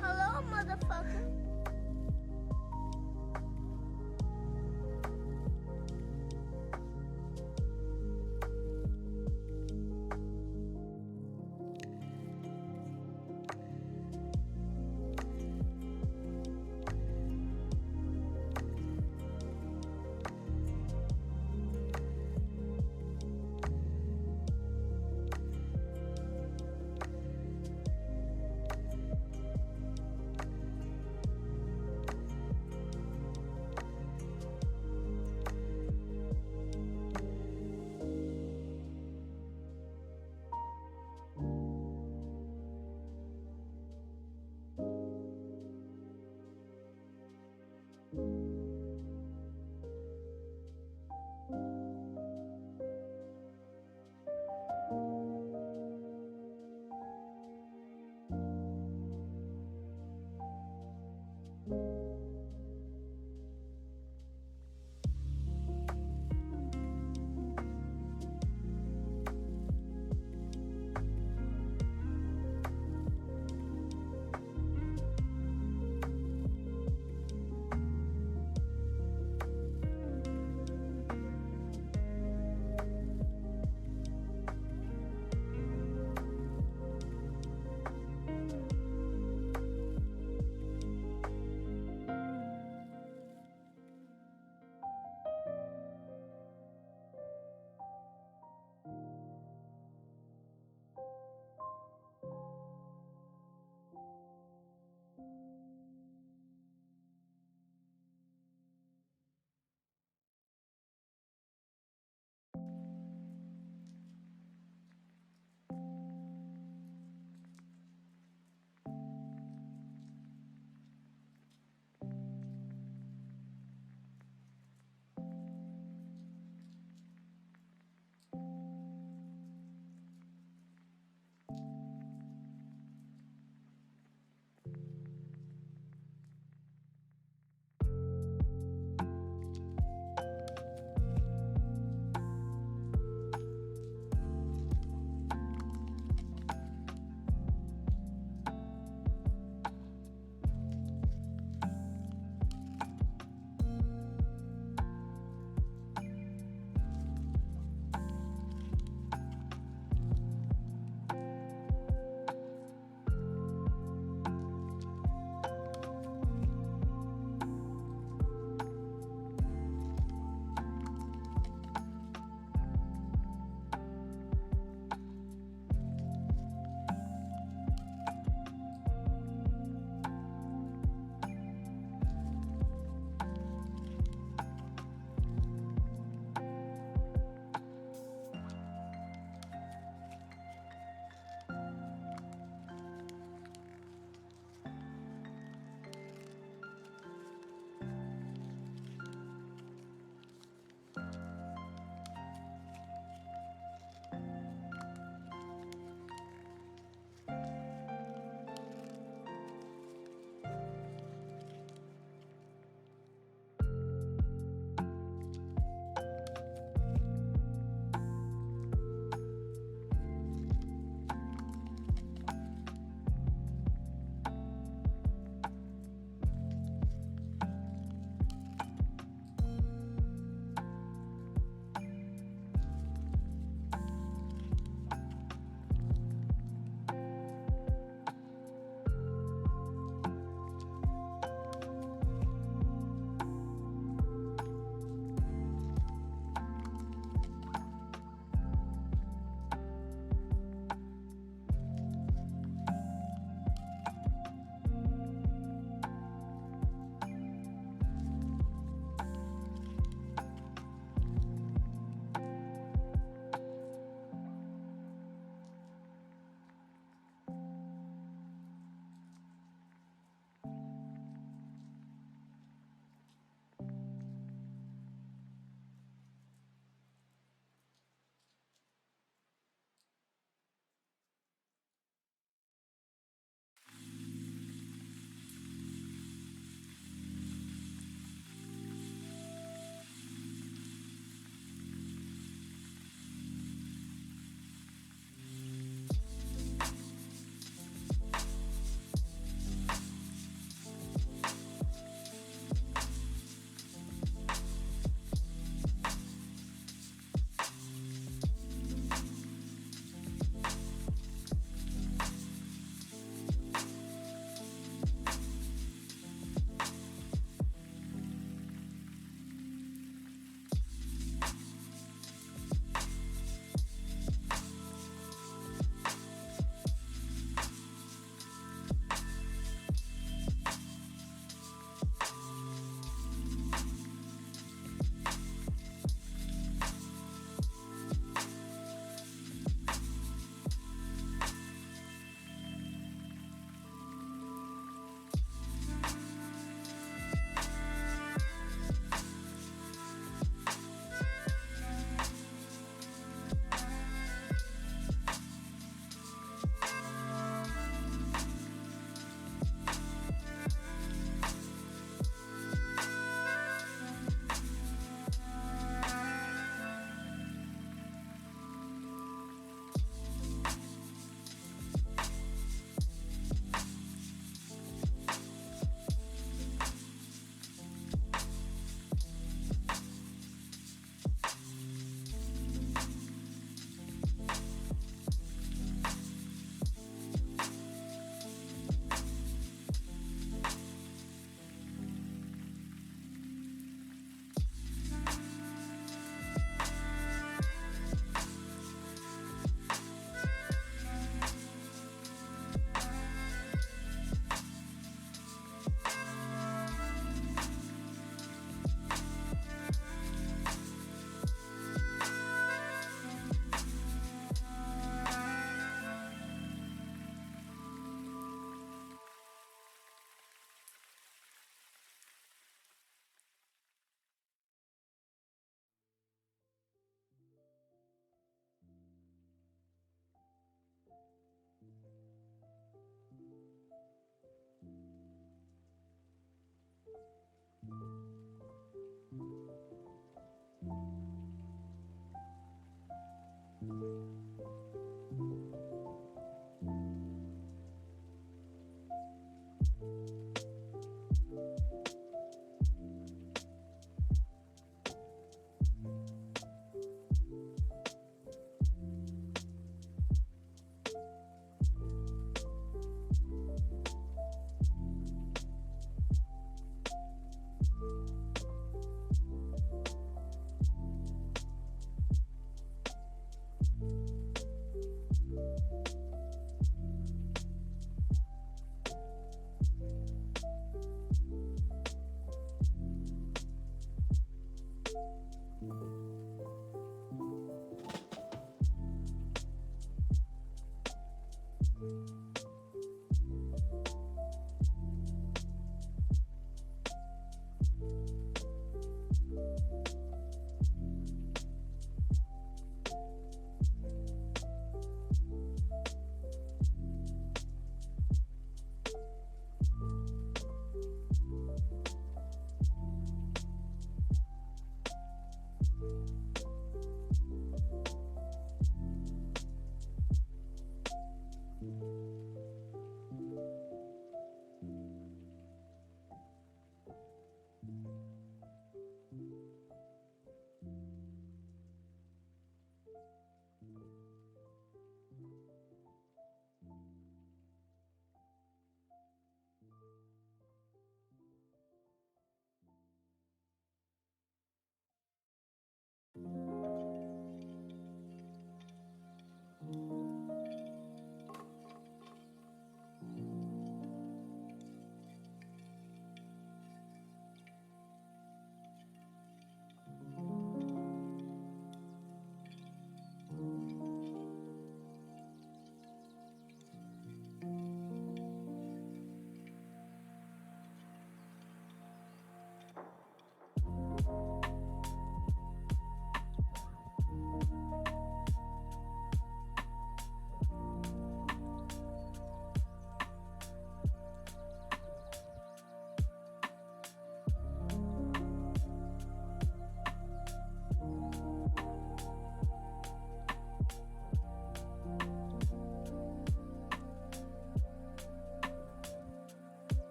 Hello, motherfucker.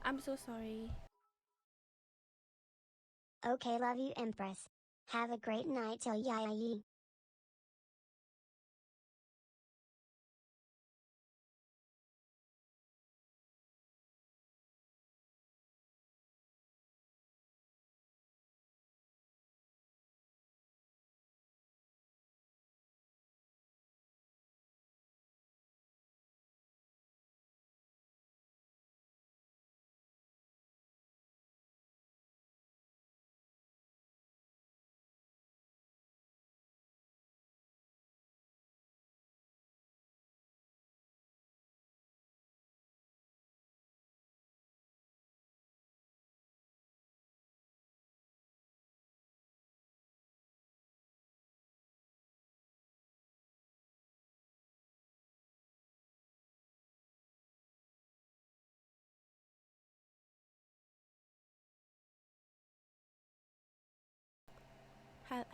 I'm so sorry. Okay, love you, Empress. Have a great night till yai.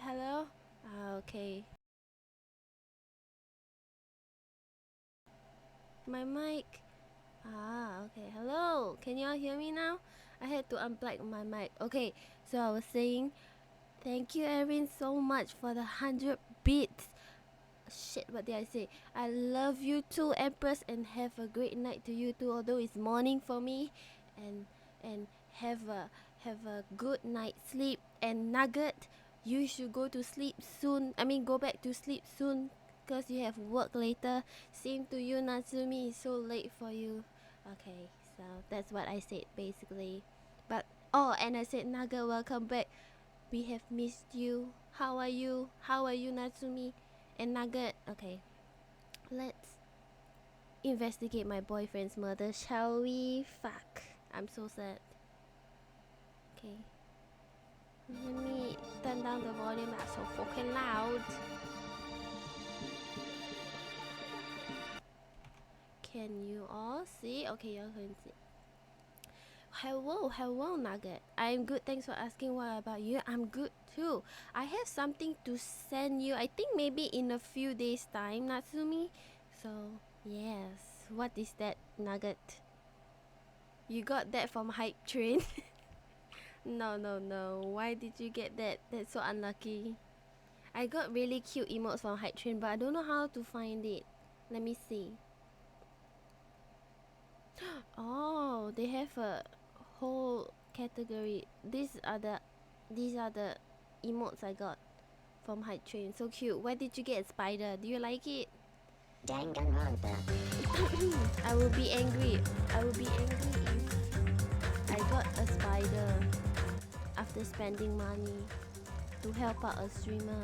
Hello? Okay. My mic. Okay. Hello. Can you all hear me now? I had to unplug my mic. Okay. So I was saying, thank you, Erin, so much for the 100 bits. Shit, what did I say? I love you too, Empress, and have a great night to you too. Although it's morning for me, and and have a good night sleep. And Nugget, you should go to sleep soon. I mean, go back to sleep soon, cause you have work later. Same to you, Natsumi. It's so late for you. Okay, so that's what I said basically. But oh, and I said, Nugget, welcome back. We have missed you. How are you? How are you, Natsumi? And Nugget, okay, let's investigate my boyfriend's murder, shall we? Fuck, I'm so sad. Okay, let me turn down the volume, that's so fucking loud. Can you all see? Okay, you all can see. Hello, Nugget. I'm good, thanks for asking. What about you? I'm good too. I have something to send you, I think maybe in a few days time, Natsumi. So, yes. What is that, Nugget? You got that from Hype Train? No. Why did you get that? That's so unlucky. I got really cute emotes from Hype Train, but I don't know how to find it. Let me see. Oh, they have a whole category. These are the emotes I got from Hype Train. So cute. Why did you get a spider? Do you like it? Danganronpa. I will be angry. I will be angry if I got a spider after spending money to help out a streamer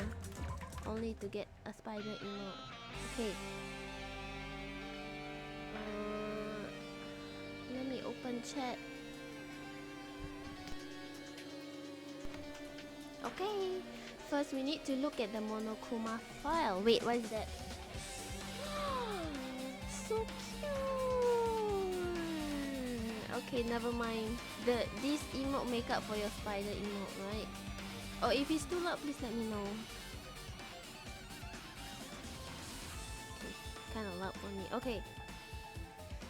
only to get a spider emote. Okay. Let me open chat. Okay. First we need to look at the Monokuma file. Wait, what is that? So cute. Okay, never mind. This emote make up for your spider emote, right? Oh, if it's too loud, please let me know. Okay, kind of loud for me. Okay.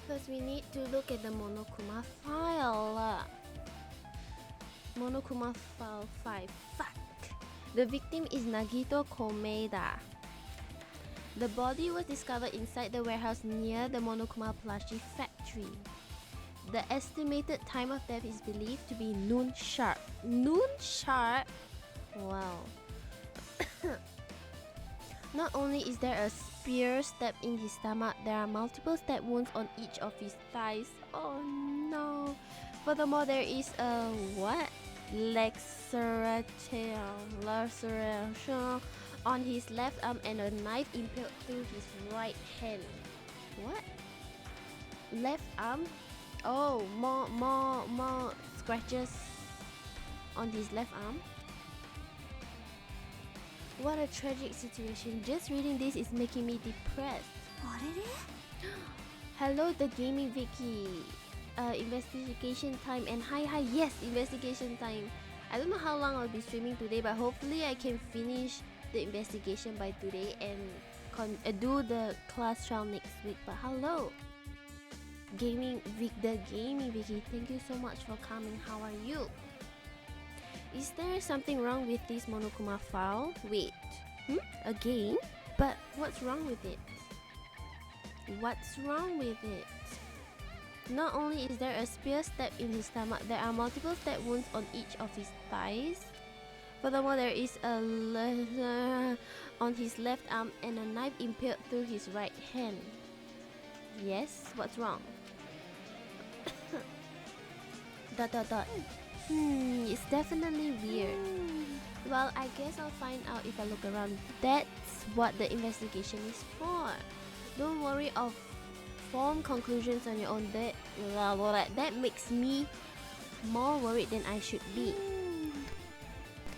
First, we need to look at the Monokuma file. Monokuma file 5. Fuck. The victim is Nagito Komeda. The body was discovered inside the warehouse near the Monokuma plushie factory. The estimated time of death is believed to be noon sharp. Noon sharp? Wow. Not only is there a spear stabbed in his stomach, there are multiple stab wounds on each of his thighs. Oh no. Furthermore, there is a what? Laceration on his left arm and a knife impaled through his right hand. What? Left arm? Oh, more scratches on his left arm. What a tragic situation. Just reading this is making me depressed. What is it? Hello, the gaming Vicky. Investigation time and hi, yes, investigation time. I don't know how long I'll be streaming today, but hopefully I can finish the investigation by today and do the class trial next week. But hello. Gaming Vicky, thank you so much for coming. How are you? Is there something wrong with this Monokuma file? Wait, again? But what's wrong with it? What's wrong with it? Not only is there a spear stab in his stomach, there are multiple stab wounds on each of his thighs. Furthermore, there is a leather on his left arm and a knife impaled through his right hand. Yes, what's wrong? It's definitely weird. Well, I guess I'll find out if I look around. That's what the investigation is for. Don't worry of form conclusions on your own. That makes me more worried than I should be.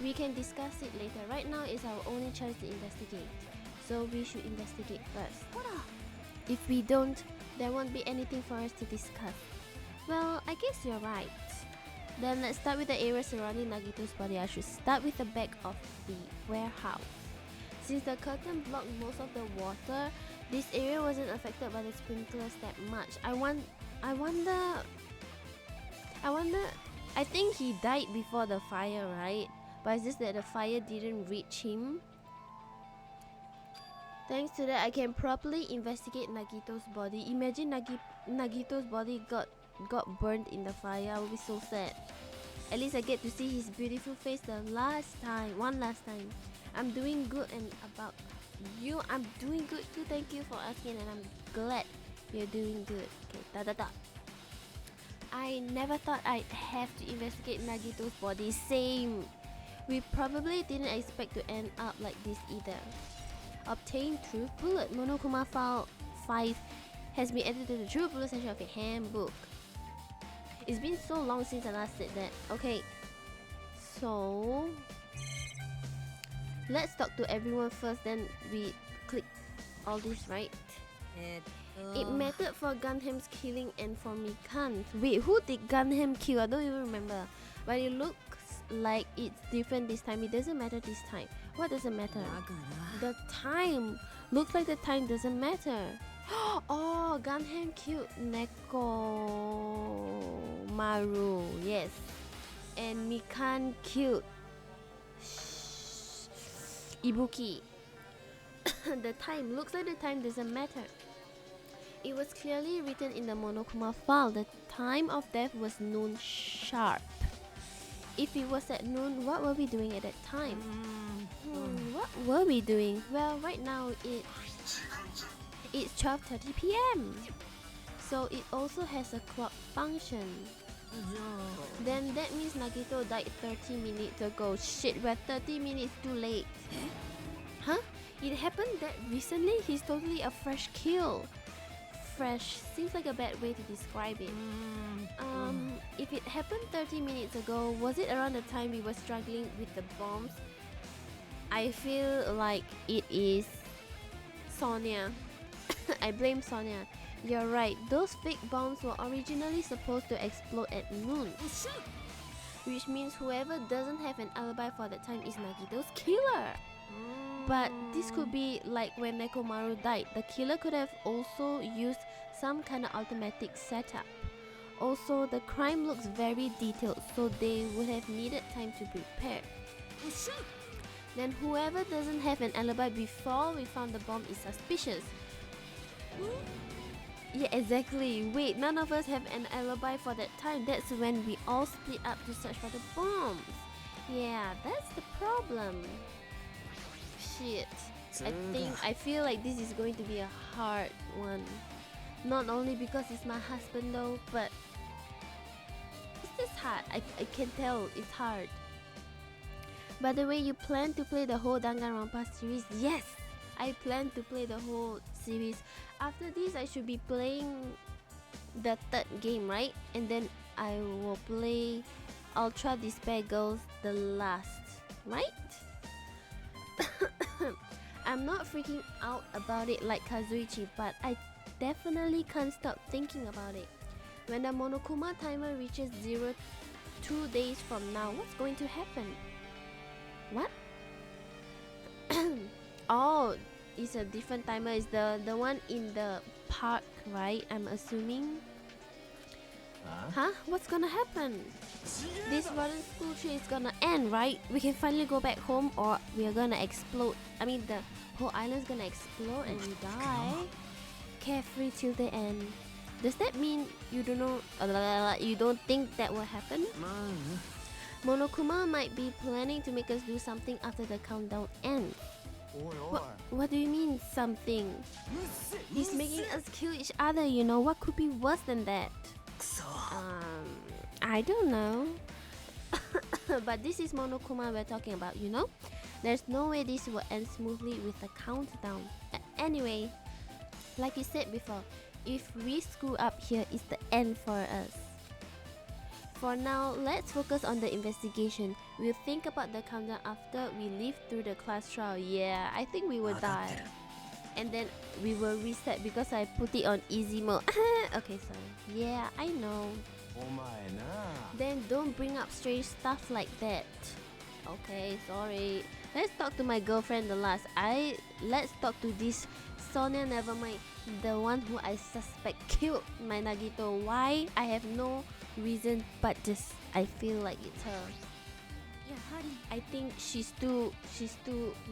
We can discuss it later. Right now is our only chance to investigate. So we should investigate first. If we don't, there won't be anything for us to discuss. Well, I guess you're right. Then let's start with the area surrounding Nagito's body. I should start with the back of the warehouse. Since the curtain blocked most of the water, this area wasn't affected by the sprinklers that much. I wonder. I think he died before the fire, right? But it's just that the fire didn't reach him. Thanks to that, I can properly investigate Nagito's body. Imagine Nagito's body got burned in the fire. I will be so sad. At least I get to see his beautiful face one last time. I'm doing good, and about you, I'm doing good too. Thank you for asking, and I'm glad you're doing good. Okay, I never thought I'd have to investigate Nagito's body. Same. We probably didn't expect to end up like this either. Obtain True Bullet. Monokuma File 5 has been added to the True Bullet section of your handbook. It's been so long since I last said that. Okay, so let's talk to everyone first, then we click all this, right? It mattered for Gunham's killing and for Mikan's. Wait, who did Gunham kill? I don't even remember. But it looks like it's different this time. It doesn't matter this time. What doesn't matter? The time. Looks like the time doesn't matter. Oh, Gunham killed Nekomaru. Yes. And Mikan killed Ibuki. The time. Looks like the time doesn't matter. It was clearly written in the Monokuma file. The time of death was noon sharp. If it was at noon, what were we doing at that time? What were we doing? Well, right now it's 12:30 p.m. So it also has a clock function. Then that means Nagito died 30 minutes ago. Shit, we're 30 minutes too late. Huh? It happened that recently? He's totally a fresh kill. Fresh seems like a bad way to describe it. If it happened 30 minutes ago, was it around the time we were struggling with the bombs? I feel like it is Sonia. I blame Sonia. You're right, those fake bombs were originally supposed to explode at noon. Which means whoever doesn't have an alibi for that time is Nagito's killer. But this could be like when Nekomaru died. The killer could have also used some kind of automatic setup. Also, the crime looks very detailed, so they would have needed time to prepare. Then whoever doesn't have an alibi before we found the bomb is suspicious. Yeah, exactly. Wait, none of us have an alibi for that time. That's when we all split up to search for the bombs. Yeah, that's the problem. Shit. I feel like this is going to be a hard one. Not only because it's my husband though, but it's just hard. I can tell it's hard. By the way, you plan to play the whole Danganronpa series? Yes! I plan to play the whole series. After this, I should be playing the third game, right? And then I will play Ultra Despair Girls the last, right? I'm not freaking out about it like Kazuichi, but I definitely can't stop thinking about it. When the Monokuma timer reaches 0 2 days from now, what's going to happen? What? Oh, it's a different timer. It's the one in the park, right? I'm assuming. Huh? What's gonna happen? This rotten school trip is gonna end, right? We can finally go back home, or we are gonna explode. I mean, the whole island's gonna explode and we die. Carefree till the end. Does that mean you don't know? You don't think that will happen? Monokuma might be planning to make us do something after the countdown ends. What do you mean something? He's making us kill each other, you know. What could be worse than that? I don't know. But this is Monokuma we're talking about, you know. There's no way this will end smoothly with a countdown. Anyway, like you said before, if we screw up here, it's the end for us. For now, let's focus on the investigation. We'll think about the countdown after we live through the class trial. Yeah, I think we will die. And then we will reset because I put it on easy mode. Okay, sorry. Yeah, I know. Then don't bring up strange stuff like that. Okay, sorry. Let's talk to my girlfriend the last. Let's talk to this Sonia, never mind. The one who I suspect killed my Nagito. Why? I have no reason, but just I feel like it's her. Yeah, honey. I think she's too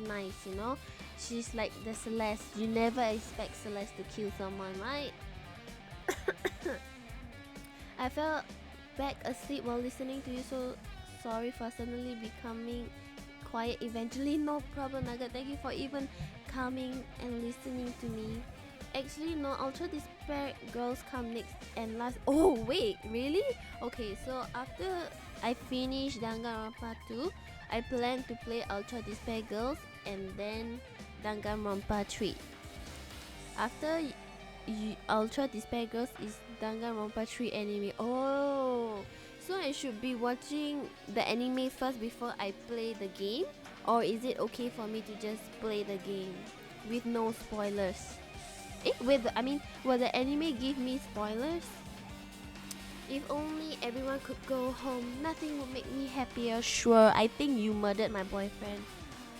nice, you know. She's like the Celeste. You never expect Celeste to kill someone, right? I fell back asleep while listening to you, so sorry for suddenly becoming quiet eventually. No problem, Nugget. Thank you for even coming and listening to me. Actually, no, Ultra Despair Girls come next and last. Oh, wait, really? Okay, so after I finish Danganronpa 2, I plan to play Ultra Despair Girls and then Danganronpa 3. After Ultra Despair Girls is Danganronpa 3 anime. Oh, so I should be watching the anime first before I play the game? Or is it okay for me to just play the game with no spoilers? Will the anime give me spoilers? If only everyone could go home, nothing would make me happier. Sure, I think you murdered my boyfriend.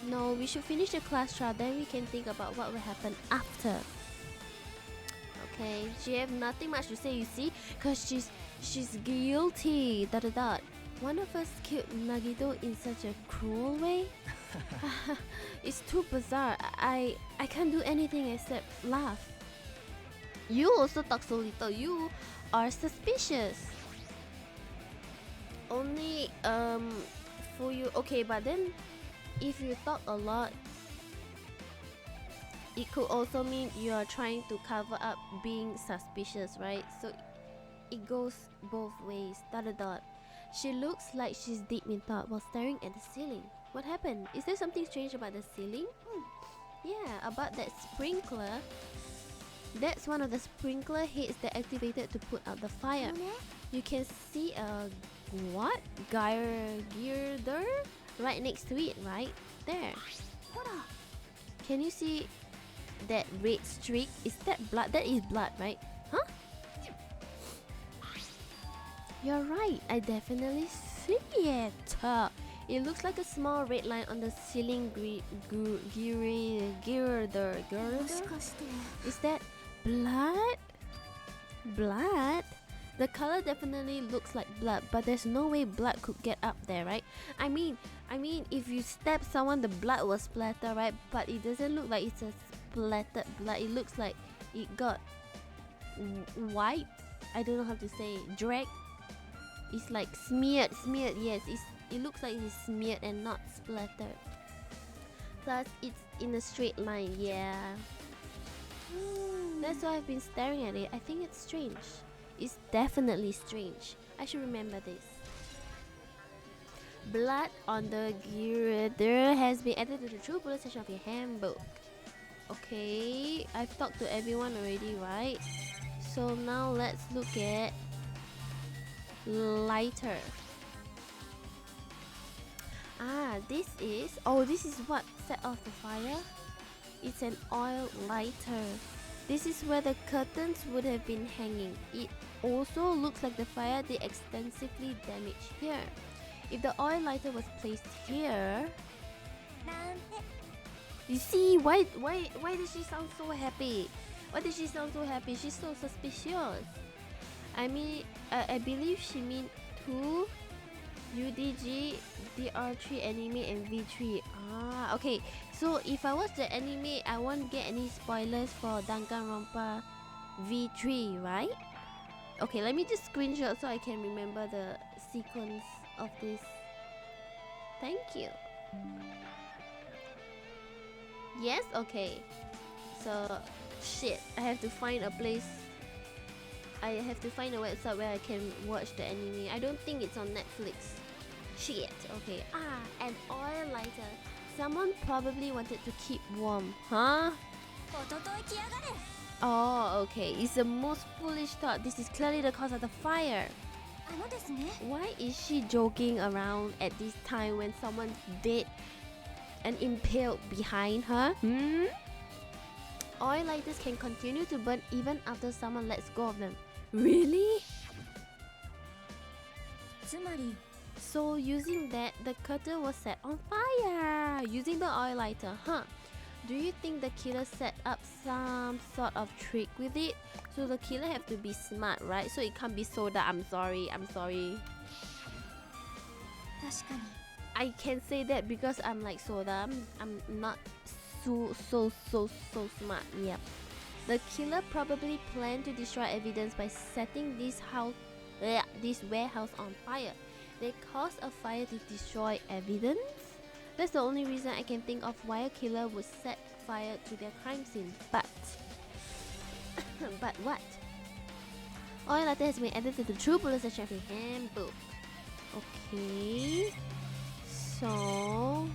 No, we should finish the class trial, then we can think about what will happen after. Okay, she have nothing much to say, you see, cause she's guilty. ... One of us killed Nagito in such a cruel way. It's too bizarre. I can't do anything except laugh. You also talk so little. You are suspicious. Only for you. Okay, but then if you talk a lot, it could also mean you are trying to cover up being suspicious, right? So it goes both ways. ... She looks like she's deep in thought while staring at the ceiling. What happened? Is there something strange about the ceiling? Yeah, about that sprinkler. That's one of the sprinkler heads that activated to put out the fire. You can see a what? Girder right next to it, right? There. Can you see that red streak? Is that blood? That is blood, right? Huh? You're right, I definitely see it. It looks like a small red line on the ceiling girder. Is that blood? Blood? The color definitely looks like blood, but there's no way blood could get up there, right? I mean, if you stab someone, the blood will splatter, right? But it doesn't look like it's a splattered blood. It looks like it got wiped. I don't know how to say. Dragged. It's like smeared. Yes, it looks like it's smeared and not splattered. Plus, it's in a straight line. Yeah. That's why I've been staring at it. I think it's strange. It's definitely strange. I should remember this. Blood on the girder has been added to the true bullet section of your handbook. Okay, I've talked to everyone already, right? So now let's look at lighter. This is what set off the fire. It's an oil lighter. This is where the curtains would have been hanging. It also looks like the fire did extensively damage here. If the oil lighter was placed here, you see, why does she sound so happy? Why did she sound so happy? She's so suspicious. I believe she mean 2 UDG, DR3 anime, and V3. Ah, okay. So if I watch the anime, I won't get any spoilers for Danganronpa V3, right? Okay, let me just screenshot so I can remember the sequence of this. Thank you. Yes, okay. So, shit, I have to find a place. I have to find a website where I can watch the anime. I don't think it's on Netflix. Shit, okay. Ah, an oil lighter. Someone probably wanted to keep warm, huh? Oh, okay. It's the most foolish thought. This is clearly the cause of the fire. Why is she joking around at this time when someone's dead and impaled behind her? Oil lighters can continue to burn even after someone lets go of them. Really? So using that, the curtain was set on fire using the oil lighter, huh? Do you think the killer set up some sort of trick with it? So the killer have to be smart, right? So it can't be soda. I'm sorry. I can say that because I'm like soda. I'm not so smart. Yep. The killer probably planned to destroy evidence by setting this warehouse on fire. They caused a fire to destroy evidence? That's the only reason I can think of why a killer would set fire to their crime scene. But but what? Oil latte has been added to the True Police Detective Handbook. Okay. So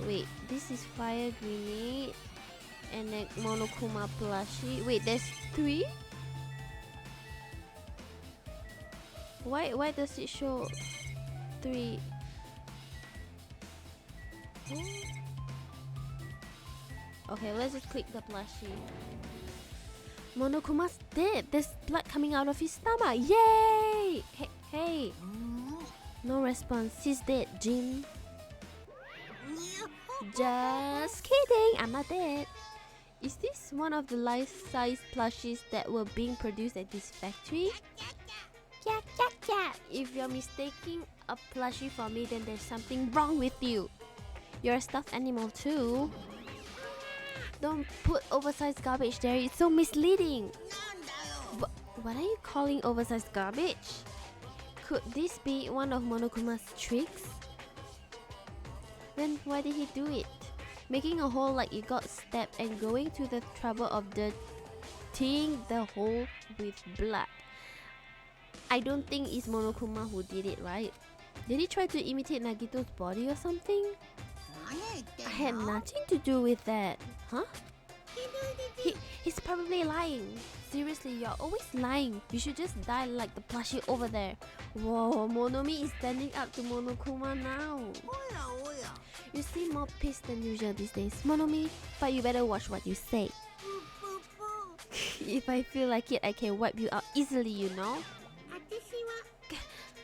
wait, this is fire grenade and then Monokuma plushie. Wait, there's 3? Why does it show 3? Okay, let's just click the plushie. Monokuma's dead. There's blood coming out of his stomach. Yay! Hey. No response. He's dead, Jin. Just kidding. I'm not dead. Is this one of the life-size plushies that were being produced at this factory? If you're mistaking a plushie for me, then there's something wrong with you. You're a stuffed animal too. Don't put oversized garbage there, it's so misleading. What are you calling oversized garbage? Could this be one of Monokuma's tricks? Then why did he do it? Making a hole like it got stabbed and going to the trouble of dirtying the hole with blood. I don't think it's Monokuma who did it, right? Did he try to imitate Nagito's body or something? I had nothing to do with that. Huh? He's probably lying. Seriously, you're always lying. You should just die like the plushie over there. Whoa, Monomi is standing up to Monokuma now. You seem more pissed than usual these days, Monomi, but you better watch what you say. If I feel like it, I can wipe you out easily, you know?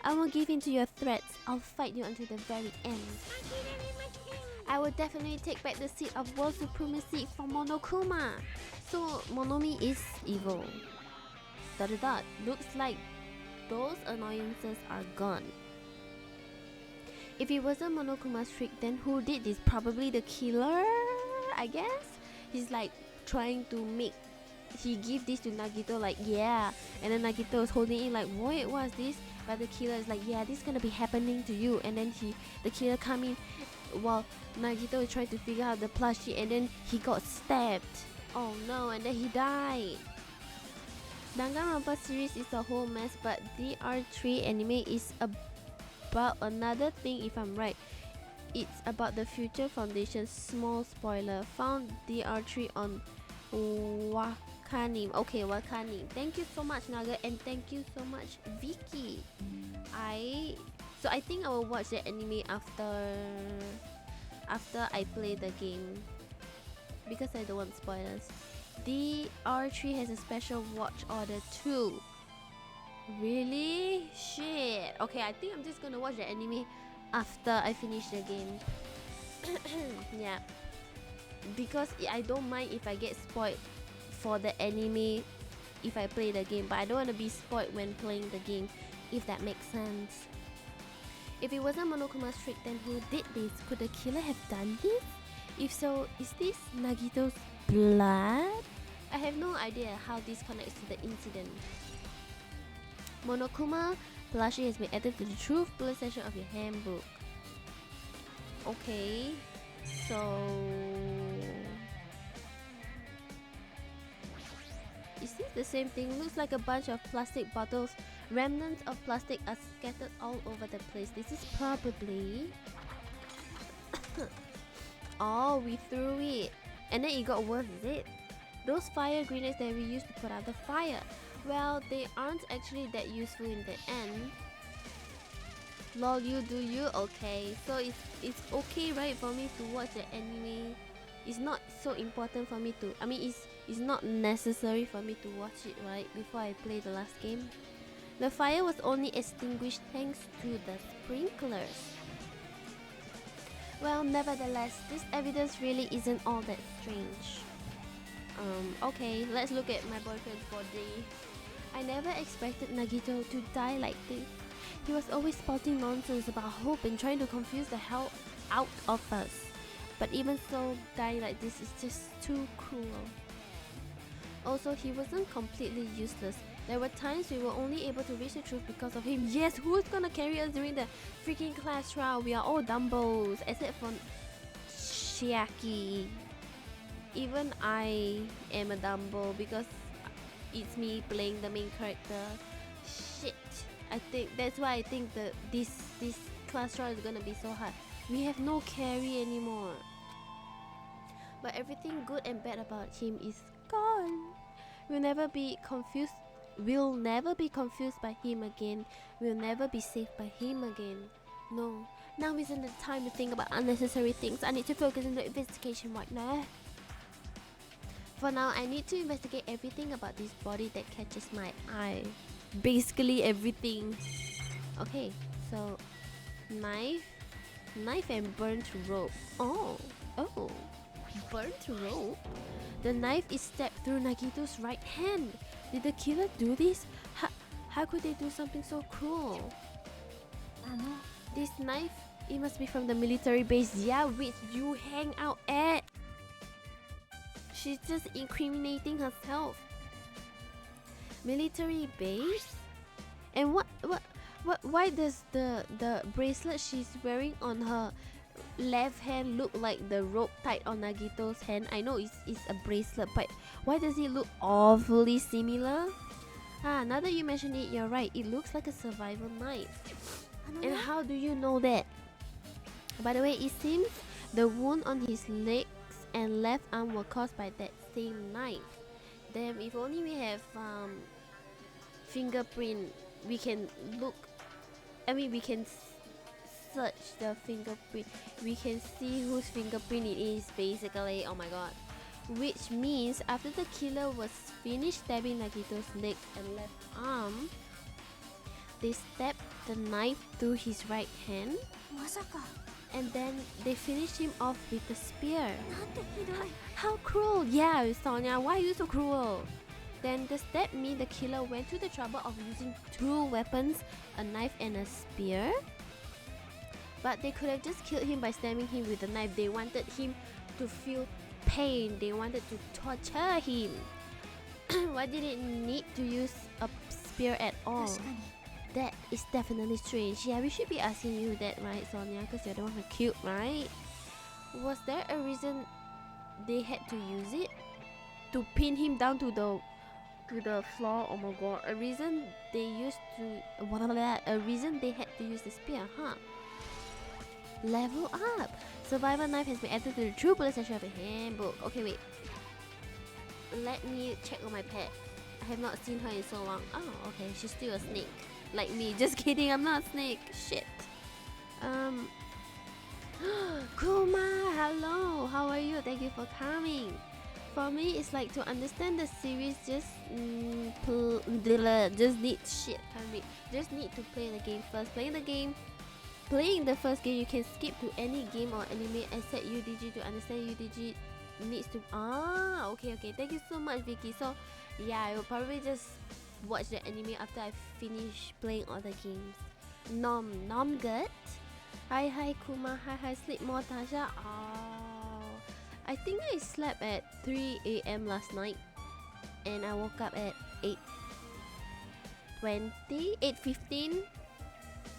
I won't give in to your threats. I'll fight you until the very end. I will definitely take back the seat of world supremacy for Monokuma. So Monomi is evil. ... Looks like those annoyances are gone. If it wasn't Monokuma's trick, then who did this? Probably the killer, I guess? He's like trying to make... He give this to Nagito like, yeah. And then Nagito was holding it like, wait, what's this? But the killer is like, yeah, this is gonna be happening to you. And then the killer come in while Nagito is trying to figure out the plushie, and then he got stabbed. Oh no, and then he died. Danganronpa series is a whole mess, but DR3 anime is about another thing if I'm right. It's about the Future Foundation. Small spoiler. Found DR3 on Wakanim. Okay, Wakanim. Thank you so much, Naga, and thank you so much, Vicky. So I think I will watch the anime after I play the game, because I don't want spoilers. DR3 has a special watch order too. Really? Shit. Okay, I think I'm just gonna watch the anime after I finish the game. Yeah, because I don't mind if I get spoiled for the anime if I play the game, but I don't want to be spoiled when playing the game, if that makes sense. If it wasn't Monokuma's trick, then who did this? Could the killer have done this? If so, is this Nagito's blood? I have no idea how this connects to the incident. Monokuma plushie has been added to the Truth Bullet section of your handbook. Okay, so is this the same thing? Looks like a bunch of plastic bottles. Remnants of plastic are scattered all over the place. This is probably oh, we threw it and then it got worse, is it? Those fire grenades that we used to put out the fire. Well, they aren't actually that useful in the end. Lol, you do you? Okay, so it's okay, right, for me to watch the anime. It's not so important for me to, I mean, it's not necessary for me to watch it, right, before I play the last game. The fire was only extinguished thanks to the sprinklers. Well, nevertheless, this evidence really isn't all that strange. Okay, let's look at my boyfriend's body. I never expected Nagito to die like this. He was always spouting nonsense about hope and trying to confuse the hell out of us. But even so, dying like this is just too cruel. Also, he wasn't completely useless. There were times we were only able to reach the truth because of him. Yes, who's gonna carry us during the freaking class trial? We are all dumbos, except for Shiaki. Even I am a dumbo because it's me playing the main character. Shit. I think that's why I think that this class trial is gonna be so hard. We have no carry anymore. But everything good and bad about him is gone. We'll never be confused by him again. We'll never be saved by him again. No. Now isn't the time to think about unnecessary things. I need to focus on the investigation right now. For now, I need to investigate everything about this body that catches my eye. Basically everything. Okay, so knife and burnt rope. Oh, burnt rope. The knife is stabbed through Nagito's right hand. Did the killer do this? How could they do something so cruel? This knife, it must be from the military base, yeah, which you hang out at. She's just incriminating herself. Military base? And why does the bracelet she's wearing on her left hand look like the rope tied on Nagito's hand? I know it's a bracelet, but why does it look awfully similar? Now that you mention it, you're right. It looks like a survival knife. And how do you know that? By the way, it seems the wound on his legs and left arm were caused by that same knife. Damn, if only we have fingerprint, we can look. I mean, we can search the fingerprint. We can see whose fingerprint it is, basically. Oh my god. Which means after the killer was finished stabbing Nagito's leg and left arm, they stabbed the knife through his right hand. And then they finished him off with a spear. How cruel! Yeah, Sonia, why are you so cruel? Then the stab mean the killer went to the trouble of using two weapons, a knife and a spear. But they could have just killed him by stabbing him with a knife. They wanted him to feel pain. They wanted to torture him. Why did it need to use a spear at all? That is definitely strange. Yeah, we should be asking you that, right, Sonia? Because you're the one who killed, right? Was there a reason they had to use it? To pin him down to the floor? Oh my god. A reason they used to... A reason they had to use the spear, huh? Level up! Survivor knife has been added to the True Bullet section of the handbook. Okay, wait. Let me check on my pet. I have not seen her in so long. Oh, okay. She's still a snake. Like me. Just kidding, I'm not a snake. Shit. Kuma, hello. How are you? Thank you for coming. For me, it's like to understand the series, just need Just need to play the game first. Playing the first game, you can skip to any game or anime except UDG. To understand UDG needs to... okay. Thank you so much, Vicky. So Yeah, I will probably just watch the anime after I finish playing all the games. Nom good. Hi Kuma. Hi sleep more Tasha. Oh, I think I slept at 3 a.m. last night, and I woke up at 8:15.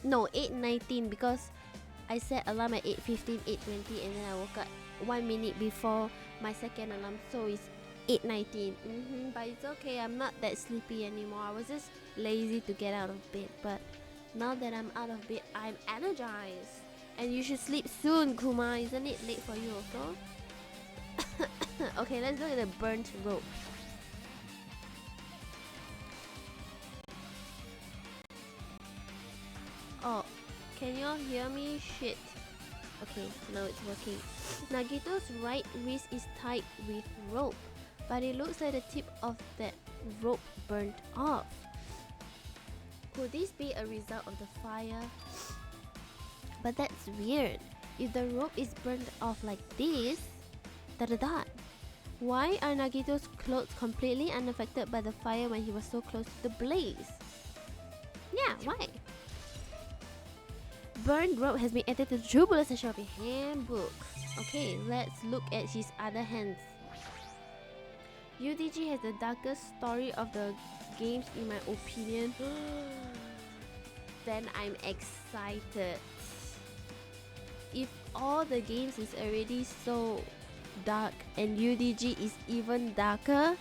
No, 8:19 because I set alarm at 8:15, 8:20, and then I woke up 1 minute before my second alarm, so it's 8:19. But it's okay, I'm not that sleepy anymore. I was just lazy to get out of bed, but now that I'm out of bed, I'm energized. And you should sleep soon, Kuma. Isn't it late for you also? Okay, let's look at the burnt rope. Oh, can y'all hear me? Shit. Okay, now it's working. Nagito's right wrist is tied with rope, but it looks like the tip of that rope burnt off. Could this be a result of the fire? But that's weird. If the rope is burnt off like this, why are Nagito's clothes completely unaffected by the fire when he was so close to the blaze? Yeah, why? Burned rope has been added to the tubular section of your handbook. Okay, let's look at his other hands. UDG has the darkest story of the games in my opinion. Then I'm excited. If all the games is already so dark and UDG is even darker,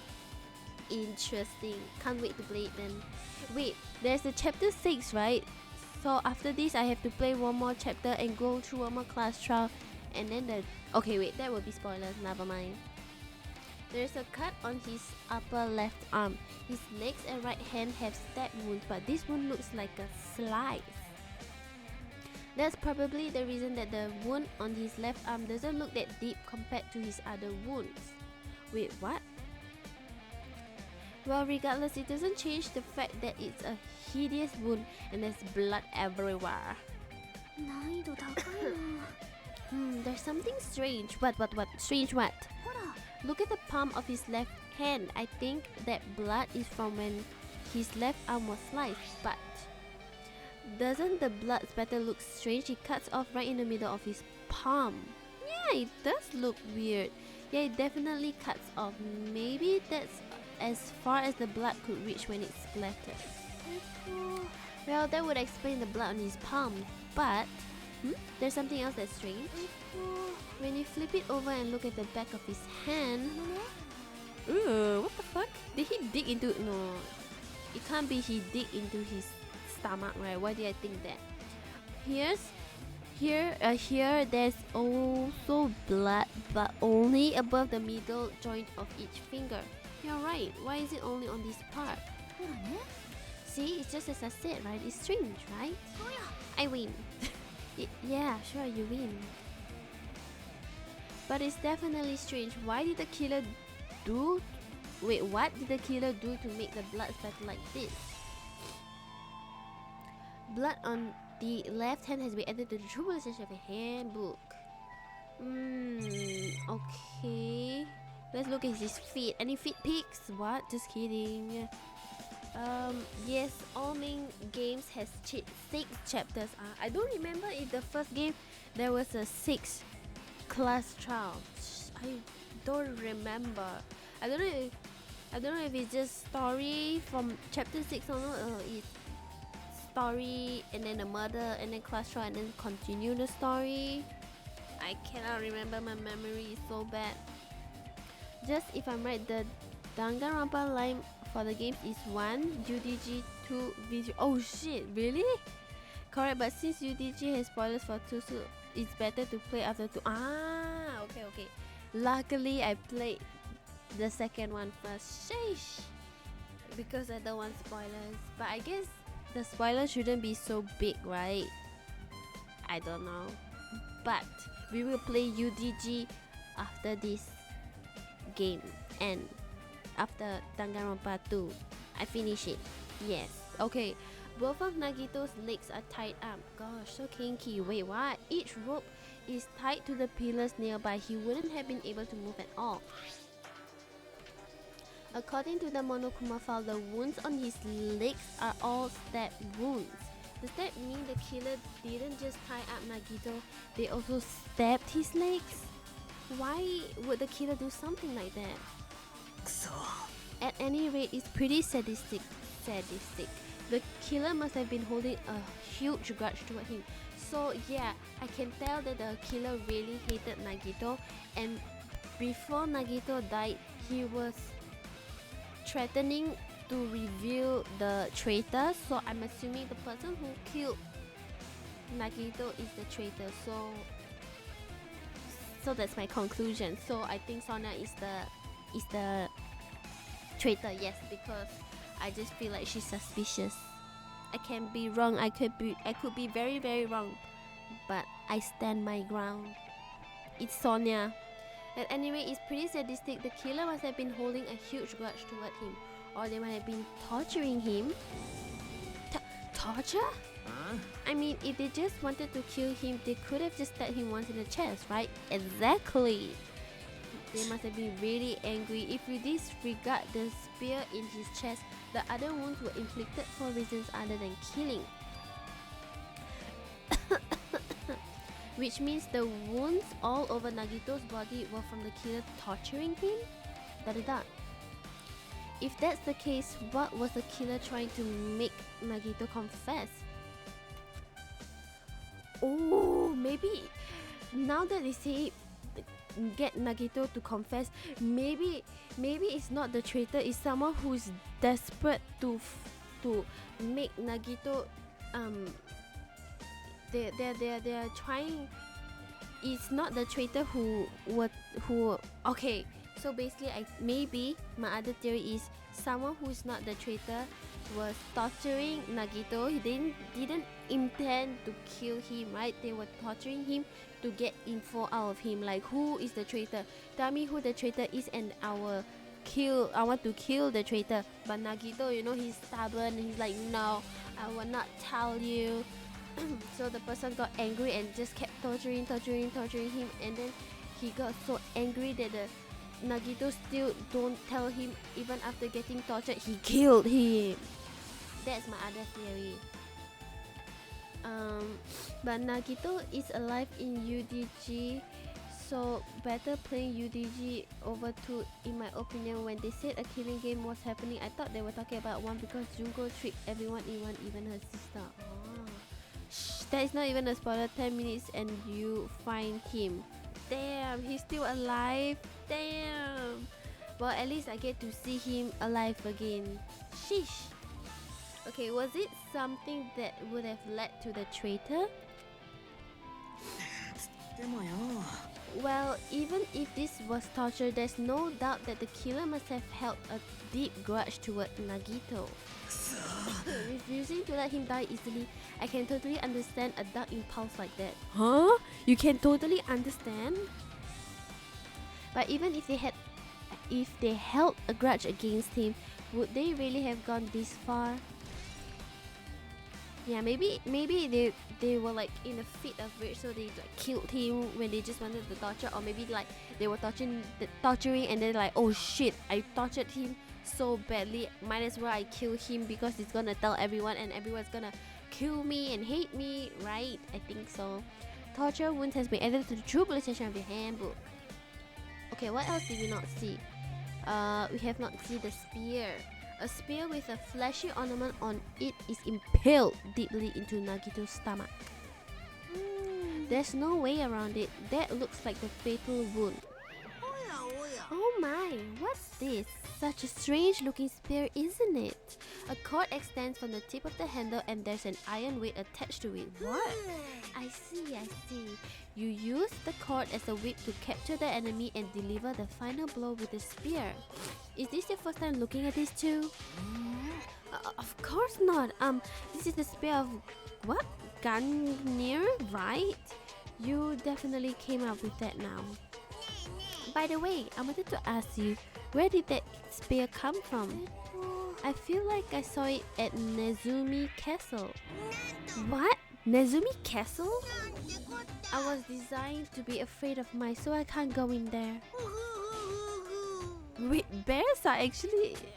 interesting. Can't wait to play it then. Wait, there's a chapter 6, right? So after this I have to play one more chapter and go through one more class trial, and then the... Okay, wait, that will be spoilers, never mind. There's a cut on his upper left arm. His legs and right hand have stab wounds, but this one looks like a slice. That's probably the reason that the wound on his left arm doesn't look that deep compared to his other wounds. Wait, what? Well, regardless, it doesn't change the fact that it's a hideous wound and there's blood everywhere. There's something strange. What? Strange what? Look at the palm of his left hand. I think that blood is from when his left arm was sliced, but doesn't the blood spatter look strange? It cuts off right in the middle of his palm. Yeah, it does look weird. Yeah, it definitely cuts off. Maybe that's as far as the blood could reach when it splattered. Well, that would explain the blood on his palm, but there's something else that's strange. When you flip it over and look at the back of his hand... what the fuck? Did he dig into... No, it can't be he dig into his stomach, right? Why did I think that? Here there's also blood, but only above the middle joint of each finger. You're right, why is it only on this part? See, it's just as I said, right? It's strange, right? I win. Yeah, sure, you win. But it's definitely strange. Why did the killer do... Wait, what did the killer do to make the blood spatter like this? Blood on the left hand has been added to the tubular section of a handbook. Okay. Let's look at his feet. Any feet pics? What? Just kidding. Yes, all main games has 6 chapters. I don't remember if the first game there was a 6 class trial. I don't remember. I don't know if it's just story from chapter 6 or not, or it's story and then a murder and then class trial and then continue the story. I cannot remember, my memory is so bad. Just if I'm right, the Danganronpa line for the games is 1, UDG 2, visual. Oh shit, really? Correct, but since UDG has spoilers for 2, so it's better to play after 2. Okay. Luckily, I played the second one first. Sheesh. Because I don't want spoilers. But I guess the spoilers shouldn't be so big, right? I don't know. But we will play UDG after this game and after Danganronpa 2 I finish it. Yes. Okay, both of Nagito's legs are tied up. Gosh, so kinky. Wait, what? Each rope is tied to the pillars nearby. He wouldn't have been able to move at all. According to the Monokuma file, the wounds on his legs are all stab wounds. Does that mean the killer didn't just tie up Nagito, they also stabbed his legs? Why would the killer do something like that? At any rate, it's pretty sadistic. The killer must have been holding a huge grudge toward him. So yeah, I can tell that the killer really hated Nagito, and before Nagito died, he was threatening to reveal the traitor. So I'm assuming the person who killed Nagito is the traitor. So that's my conclusion. So I think Sonia is the traitor, yes, because I just feel like she's suspicious. I can be wrong. I could be very, very wrong, but I stand my ground. It's Sonia. At any rate, it's pretty sadistic. The killer must have been holding a huge grudge toward him, or they might have been torturing him. Torture? I mean, if they just wanted to kill him, they could have just stabbed him once in the chest, right? Exactly. They must have been really angry. If you disregard the spear in his chest, the other wounds were inflicted for reasons other than killing. Which means the wounds all over Nagito's body were from the killer torturing him? If that's the case, what was the killer trying to make Nagito confess? Oh, maybe now that they say get Nagito to confess, maybe it's not the traitor, it's someone who's desperate to make Nagito they're trying. It's not the traitor who okay, so basically maybe my other theory is someone who's not the traitor was torturing Nagito. He didn't intend to kill him, right? They were torturing him to get info out of him, like who is the traitor, tell me who the traitor is and I want to kill the traitor. But Nagito, you know, he's stubborn and he's like, no, I will not tell you. So the person got angry and just kept torturing him, and then he got so angry that the Nagito still don't tell him. Even after getting tortured, he killed him. That's my other theory. But Nagito is alive in UDG, so better playing UDG over 2 in my opinion. When they said a killing game was happening, I thought they were talking about 1 because Junko tricked everyone in 1, even her sister. Shh, that is not even a spoiler. 10 minutes and you find him. Damn, he's still alive. Damn. Well, at least I get to see him alive again. Sheesh. Okay, was it something that would have led to the traitor? Well, even if this was torture, there's no doubt that the killer must have held a deep grudge toward Nagito. Refusing to let him die easily, I can totally understand a dark impulse like that. Huh? You can totally understand? But even if they held a grudge against him, would they really have gone this far? Yeah, maybe they were like in a fit of rage, so they like killed him when they just wanted to torture, or maybe like they were torturing and then like, oh shit, I tortured him so badly, might as well I kill him because he's gonna tell everyone and everyone's gonna kill me and hate me, right? I think so. Torture wounds has been added to the true police section of the handbook. Okay, what else did we not see? We have not seen the spear. A spear with a flashy ornament on it is impaled deeply into Nagito's stomach. There's no way around it. That looks like the fatal wound. Oh my, what's this? Such a strange looking spear, isn't it? A cord extends from the tip of the handle and there's an iron weight attached to it. What? I see. You use the cord as a whip to capture the enemy and deliver the final blow with the spear. Is this your first time looking at this too? Of course not. This is the spear of what? Gungnir, right? You definitely came up with that now. By the way, I wanted to ask you, where did that spear come from? I feel like I saw it at Nezumi Castle. What? Nezumi Castle? I was designed to be afraid of mice, so I can't go in there. Wait,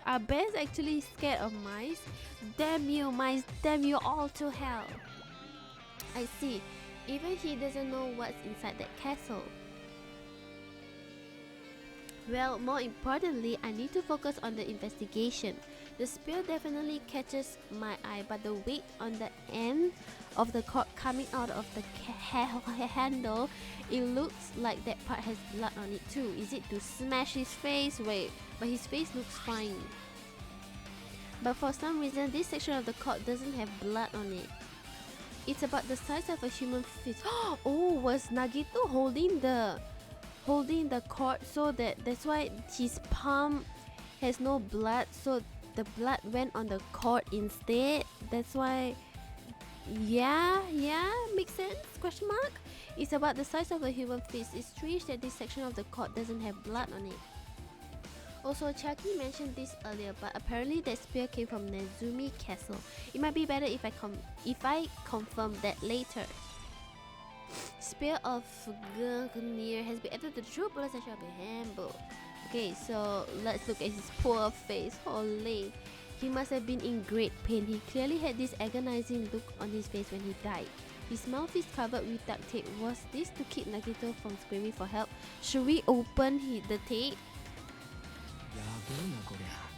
are bears actually scared of mice? Damn you, mice! Damn you all to hell! I see. Even he doesn't know what's inside that castle. Well, more importantly, I need to focus on the investigation. The spear definitely catches my eye, but the weight on the end of the cord coming out of the handle, it looks like that part has blood on it too. Is it to smash his face? Wait, but his face looks fine. But for some reason, this section of the cord doesn't have blood on it. It's about the size of a human fist. Oh, was Nagito holding the cord, so that's why his palm has no blood, so the blood went on the cord instead. That's why. Yeah, makes sense, question mark. It's about the size of a human fist. It's strange that this section of the cord doesn't have blood on it. Also, Chucky mentioned this earlier, but apparently that spear came from Nezumi Castle. It might be better if I confirm that later. Spear of Gungnir has been added to the true bullet section of the handbook. Okay, so let's look at his poor face. Holy, he must have been in great pain. He clearly had this agonizing look on his face when he died. His mouth is covered with duct tape. Was this to keep Nagito from screaming for help? Should we open the tape?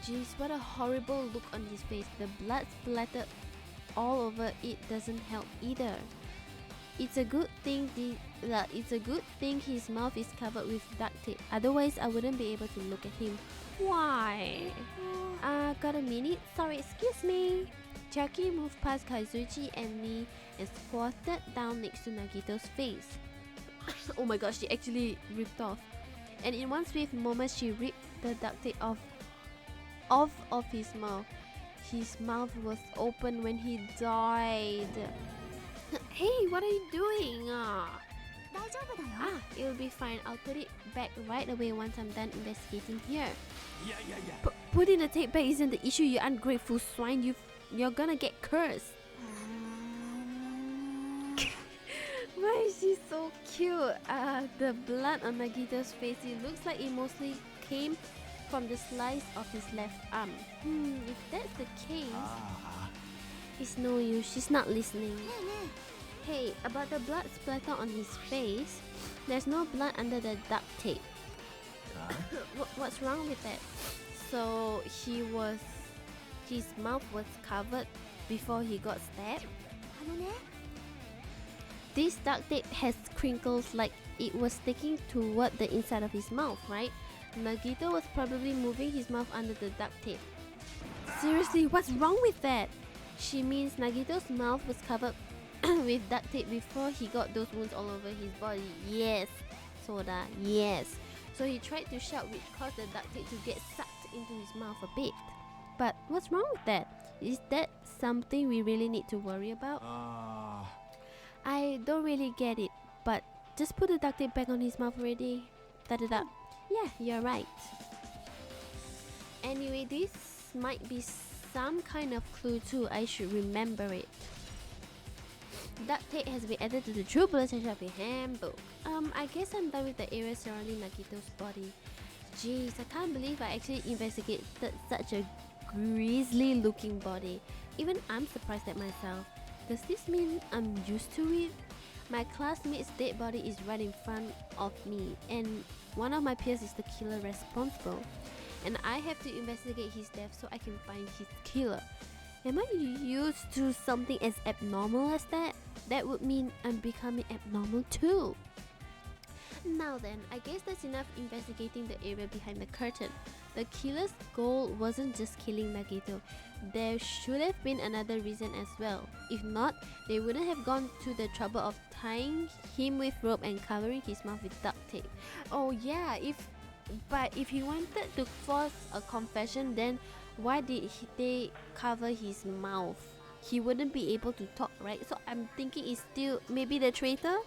Jeez, what a horrible look on his face. The blood splattered all over it doesn't help either. It's a good thing his mouth is covered with duct tape. Otherwise, I wouldn't be able to look at him. Why? Got a minute? Sorry, excuse me. Chucky moved past Kazuchi and me and squatted down next to Nagito's face. Oh my gosh, she actually ripped off. And in one swift moment, she ripped the duct tape off of his mouth. His mouth was open when he died. Hey, what are you doing? It'll be fine. I'll put it back right away once I'm done investigating here. Putting the tape back isn't the issue, you ungrateful swine. You're gonna get cursed. Why is she so cute? The blood on Nagito's face, it looks like it mostly came from the slice of his left arm. If that's the case, it's no use. She's not listening. Hey, about the blood splatter on his face, there's no blood under the duct tape. What's wrong with that? So his mouth was covered before he got stabbed? This duct tape has crinkles like it was sticking toward the inside of his mouth, right? Nagito was probably moving his mouth under the duct tape. Seriously, what's wrong with that? She means Nagito's mouth was covered with duct tape before he got those wounds all over his body. Yes, Soda, yes. So he tried to shout, which caused the duct tape to get sucked into his mouth a bit. But what's wrong with that? Is that something we really need to worry about? I don't really get it, but just put the duct tape back on his mouth already. Da-da-da. Yeah, you're right. Anyway, this might be some kind of clue too. I should remember it. Duct tape has been added to the true bullet section of the handbook. I guess I'm done with the area surrounding Nagito's body. Jeez, I can't believe I actually investigated such a grisly looking body. Even I'm surprised at myself. Does this mean I'm used to it? My classmate's dead body is right in front of me, and one of my peers is the killer responsible. And I have to investigate his death so I can find his killer. Am I used to something as abnormal as that? That would mean I'm becoming abnormal too. Now then, I guess that's enough investigating the area behind the curtain. The killer's goal wasn't just killing Nagito. There should have been another reason as well. If not, they wouldn't have gone to the trouble of tying him with rope and covering his mouth with duct tape. Oh yeah, but if he wanted to force a confession, then why did they cover his mouth? He wouldn't be able to talk, right? So I'm thinking it's still maybe the traitor?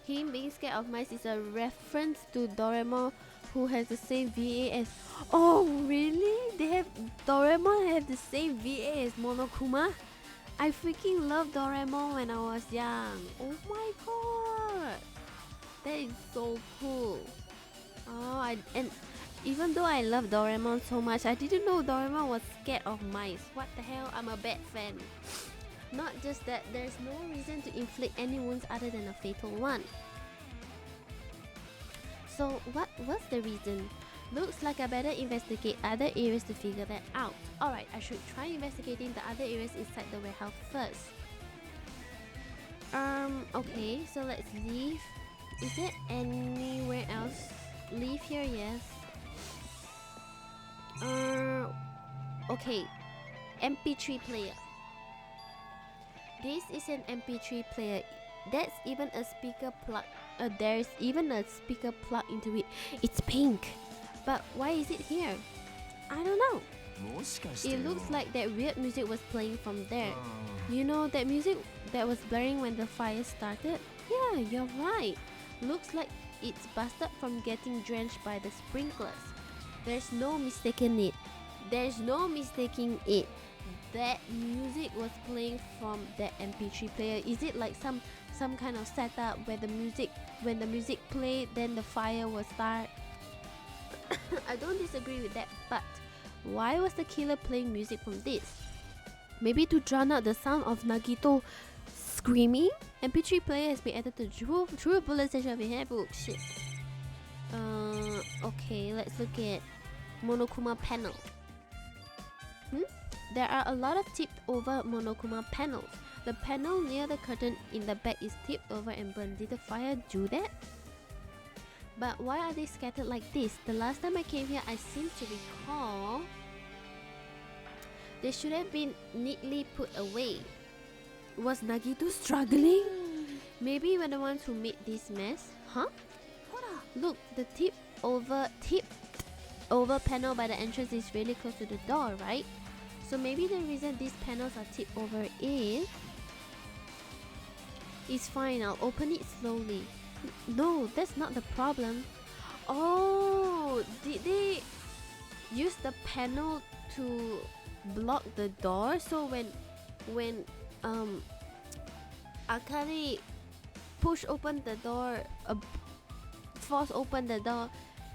Him being scared of mice is a reference to Doraemon, who has the same VA as... Oh really? Doraemon have the same VA as Monokuma? I freaking loved Doraemon when I was young. Oh my god, that is so cool. Oh, Even though I love Doraemon so much, I didn't know Doraemon was scared of mice. What the hell? I'm a bad fan. Not just that, there's no reason to inflict any wounds other than a fatal one. So what was the reason? Looks like I better investigate other areas to figure that out. Alright, I should try investigating the other areas inside the warehouse first. Okay, so let's leave. Is there anywhere else? Leave here, yes. Okay. MP3 player. This is an MP3 player. That's even a speaker plug. There's even a speaker plug into it. It's pink. But why is it here? I don't know. It looks like that weird music was playing from there. You know that music that was blaring when the fire started? Yeah, you're right. Looks like it's busted from getting drenched by the sprinklers. There's no mistaking it. There's no mistaking it. That music was playing from that MP3 player. Is it like some kind of setup where when the music played, then the fire will start? I don't disagree with that, but why was the killer playing music from this? Maybe to drown out the sound of Nagito screaming? MP3 player has been added to True Bullet section of your handbook. Shit. Okay, let's look at Monokuma panel. There are a lot of tipped over Monokuma panels. The panel near the curtain in the back is tipped over and burned. Did the fire do that? But why are they scattered like this? The last time I came here, I seem to recall they should have been neatly put away. Was Nagito struggling? Maybe we're the ones who made this mess? Huh? Look, the tipped over panel by the entrance is really close to the door, right? So maybe the reason these panels are tipped over is... It's fine, I'll open it slowly. No, that's not the problem. Oh, did they use the panel to block the door? So when Akari push open the door, force open the door,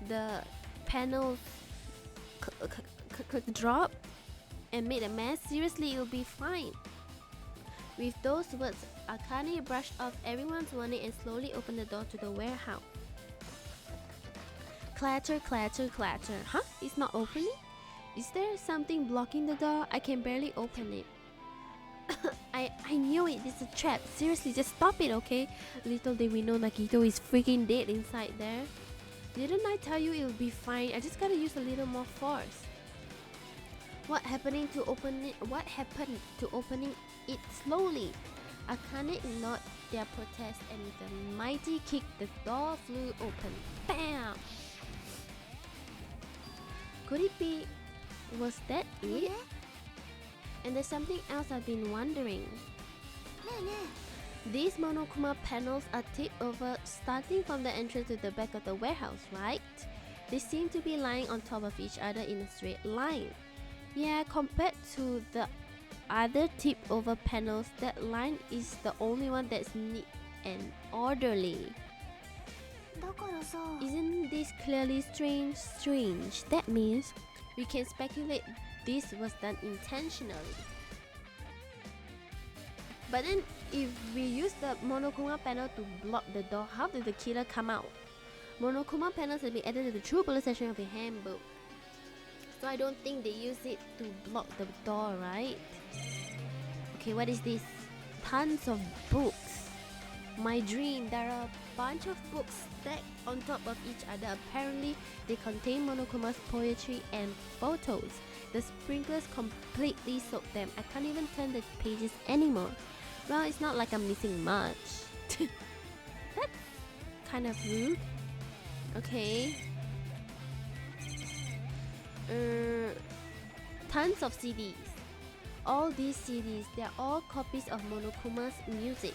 the panels could drop and made a mess. Seriously, it'll be fine. With those words, Akane brushed off everyone's warning and slowly opened the door to the warehouse. Clatter, clatter, clatter. Huh? It's not opening? Is there something blocking the door? I can barely open it. I knew it. It's a trap. Seriously, just stop it, okay? Little did we know Nagito is freaking dead inside there. Didn't I tell you it'll be fine? I just gotta use a little more force. What happened to opening it slowly? Akane ignored their protest and with a mighty kick, the door flew open. Bam! Could it be? Was that it? And there's something else I've been wondering. These Monokuma panels are tipped over starting from the entrance to the back of the warehouse, right? They seem to be lying on top of each other in a straight line. Yeah, compared to the other tipped over panels, that line is the only one that's neat and orderly. Isn't this clearly strange? That means we can speculate this was done intentionally. But then if we use the Monokuma panel to block the door, how did the killer come out? Monokuma panels have been added to the True Bullet section of the handbook. So I don't think they use it to block the door, right? Okay, what is this? Tons of books. My dream, there are a bunch of books stacked on top of each other. Apparently, they contain Monokuma's poetry and photos. The sprinklers completely soaked them. I can't even turn the pages anymore. Well, it's not like I'm missing much. That's kind of rude. Okay. Tons of CDs. All these CDs, they're all copies of Monokuma's music.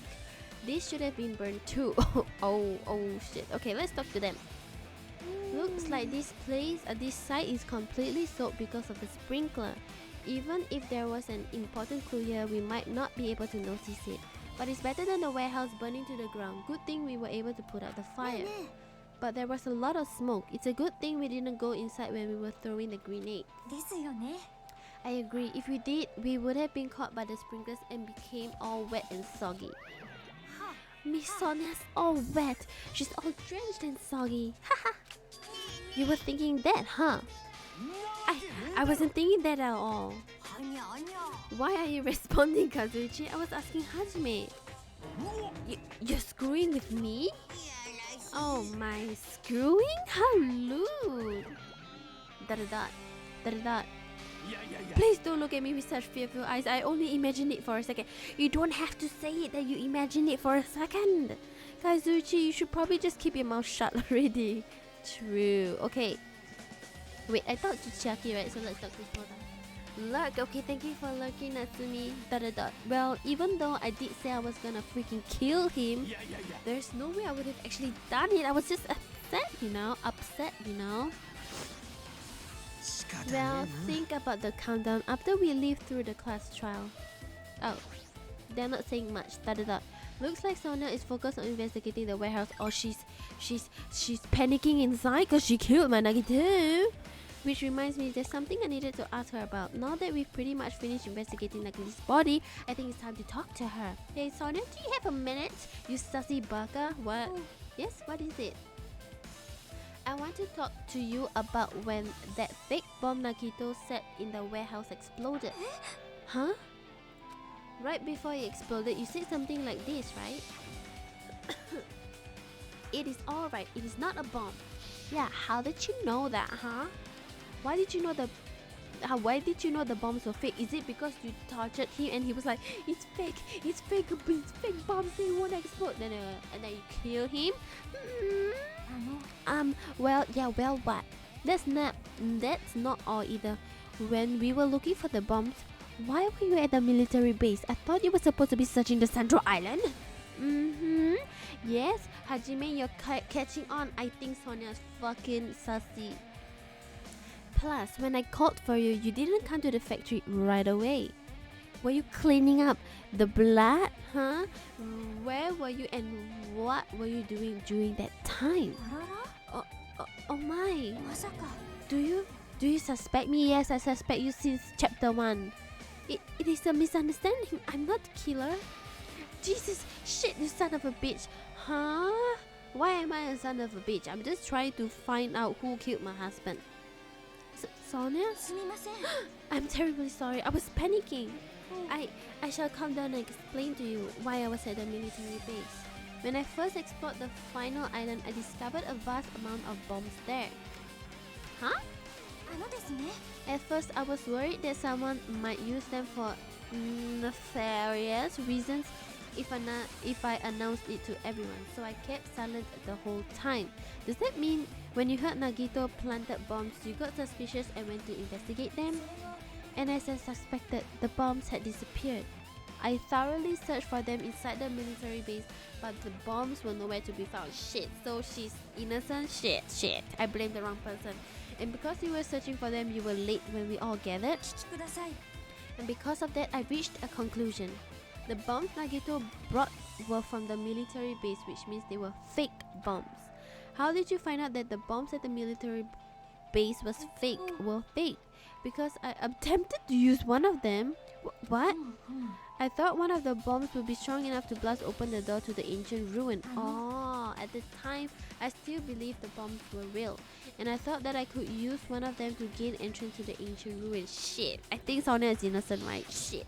These should have been burned too. oh shit. Okay, let's talk to them. Looks like this site is completely soaked because of the sprinkler. Even if there was an important clue here, we might not be able to notice it. But it's better than the warehouse burning to the ground. Good thing we were able to put out the fire. but there was a lot of smoke. It's a good thing we didn't go inside when we were throwing the grenade. ですよね。 I agree. If we did, we would have been caught by the sprinklers and became all wet and soggy. Miss Sonia's all wet. She's all drenched and soggy. Haha. You were thinking that, huh? I wasn't thinking that at all. Why are you responding, Kazuichi? I was asking Hajime. You're screwing with me? Oh my, screwing? How lewd. Da-da-da. Da-da-da. Please don't look at me with such fearful eyes. I only imagined it for a second. You don't have to say it that you imagined it for a second. Kazuichi, you should probably just keep your mouth shut already. True. Okay. Wait, I talked to Chiaki, right? So let's talk to Soda. Lurk. Okay, thank you for lurking, Natsumi. Da-da-da. Well, even though I did say I was gonna freaking kill him, there's no way I would have actually done it. I was just upset, you know? Well, think about the countdown after we live through the class trial. Oh, they're not saying much. Da-da-da. Looks like Sonia is focused on investigating the warehouse. Or she's panicking inside because she killed my Nagito. Which reminds me, there's something I needed to ask her about. Now that we've pretty much finished investigating Nagito's body, I think it's time to talk to her. Hey Sonia, do you have a minute? You sussy baka. What? Yes, what is it? I want to talk to you about when that fake bomb Nagito set in the warehouse exploded. Huh? Right before it exploded, you said something like this, right? It is alright, it is not a bomb. Yeah, how did you know that, huh? Why did you know the bombs were fake? Is it because you tortured him and he was like, it's fake bombs, they won't explode. And then you kill him? Well, what? That's not all either. When we were looking for the bombs, why were you at the military base? I thought you were supposed to be searching the central island. Yes, Hajime, you're catching on. I think Sonia's fucking sassy. Plus, when I called for you, you didn't come to the factory right away. Were you cleaning up the blood, huh? Where were you and what were you doing during that time? Oh my. Do you suspect me? Yes, I suspect you since chapter 1. It is a misunderstanding. I'm not the killer. Jesus, shit, you son of a bitch. Huh? Why am I a son of a bitch? I'm just trying to find out who killed my husband. Sonia? I'm terribly sorry. I was panicking. I shall come down and explain to you why I was at the military base. When I first explored the final island, I discovered a vast amount of bombs there. Huh? At first, I was worried that someone might use them for nefarious reasons if I announced it to everyone, so I kept silent the whole time. Does that mean when you heard Nagito planted bombs, you got suspicious and went to investigate them? And as I suspected, the bombs had disappeared. I thoroughly searched for them inside the military base, but the bombs were nowhere to be found. Shit, so she's innocent? Shit. I blamed the wrong person. And because you were searching for them, you were late when we all gathered. And because of that, I reached a conclusion. The bombs Nagito brought were from the military base, which means they were fake bombs. How did you find out that the bombs at the military base were fake? Because I attempted to use one of them. What? I thought one of the bombs would be strong enough to blast open the door to the ancient ruin. Oh, at the time, I still believed the bombs were real. And I thought that I could use one of them to gain entrance to the ancient ruin. Shit. I think Sonia is innocent, right? Shit.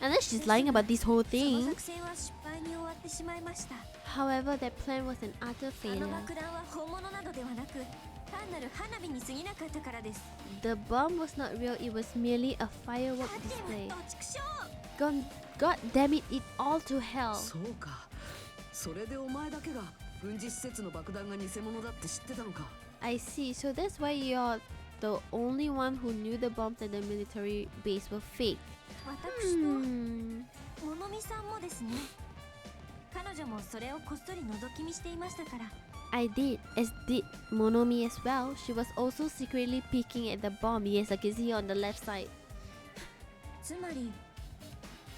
Unless she's lying about this whole thing. However, that plan was an utter failure. The bomb was not real, it was merely a firework display. God damn it, it all to hell. I see, so that's why you're the only one who knew the bombs at the military base were fake. I did, as did Monomi as well. She was also secretly peeking at the bomb. Yes, I can see on the left side.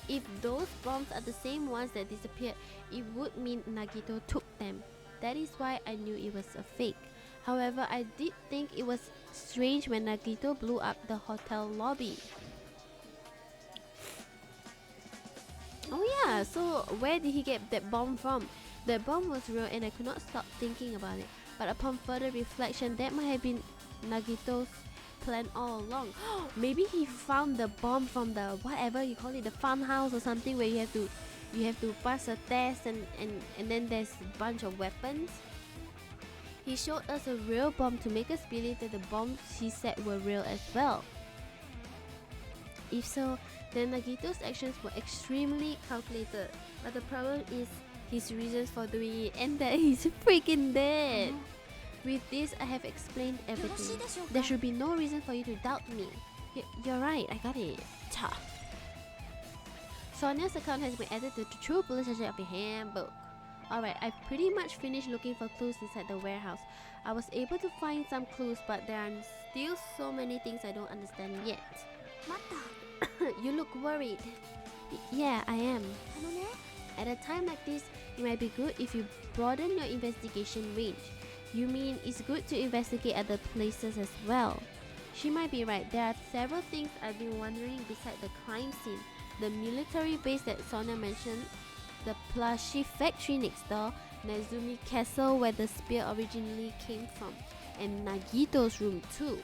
If those bombs are the same ones that disappeared, it would mean Nagito took them. That is why I knew it was a fake. However, I did think it was strange when Nagito blew up the hotel lobby. Oh yeah, so where did he get that bomb from? That bomb was real and I could not stop thinking about it. But upon further reflection, that might have been Nagito's plan all along. Maybe he found the bomb from the whatever you call it, the farmhouse or something, where you have to pass a test and then there's a bunch of weapons. He showed us a real bomb to make us believe that the bombs he said were real as well. If so, then Nagito's actions were extremely calculated. But the problem is his reasons for doing it, and that he's freaking dead. With this, I have explained everything. There should be no reason for you to doubt me. You're right, I got it. Ta. Sonia's account has been added to the True Police of your handbook. Alright, I've pretty much finished looking for clues inside the warehouse. I was able to find some clues, but there are still so many things I don't understand yet. You look worried. Yeah, I am. At a time like this, it might be good if you broaden your investigation range. You mean it's good to investigate other places as well? She might be right. There are several things I've been wondering beside the crime scene. The military base that Sonia mentioned, the plushie factory next door, Nezumi Castle where the spear originally came from, and Nagito's room too.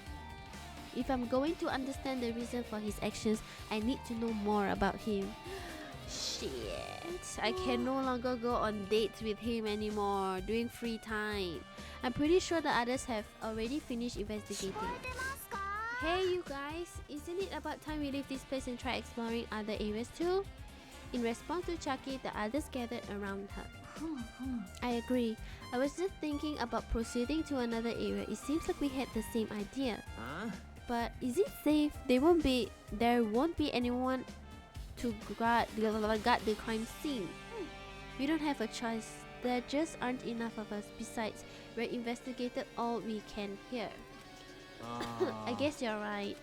If I'm going to understand the reason for his actions, I need to know more about him. Shit, I can no longer go on dates with him anymore during free time. I'm pretty sure the others have already finished investigating. Hey you guys, isn't it about time we leave this place and try exploring other areas too? In response to Chucky, the others gathered around her. I agree. I was just thinking about proceeding to another area. It seems like we had the same idea. But is it safe? There won't be anyone to guard the crime scene. We don't have a choice. There just aren't enough of us. Besides, we're investigated all we can here. I guess you're right.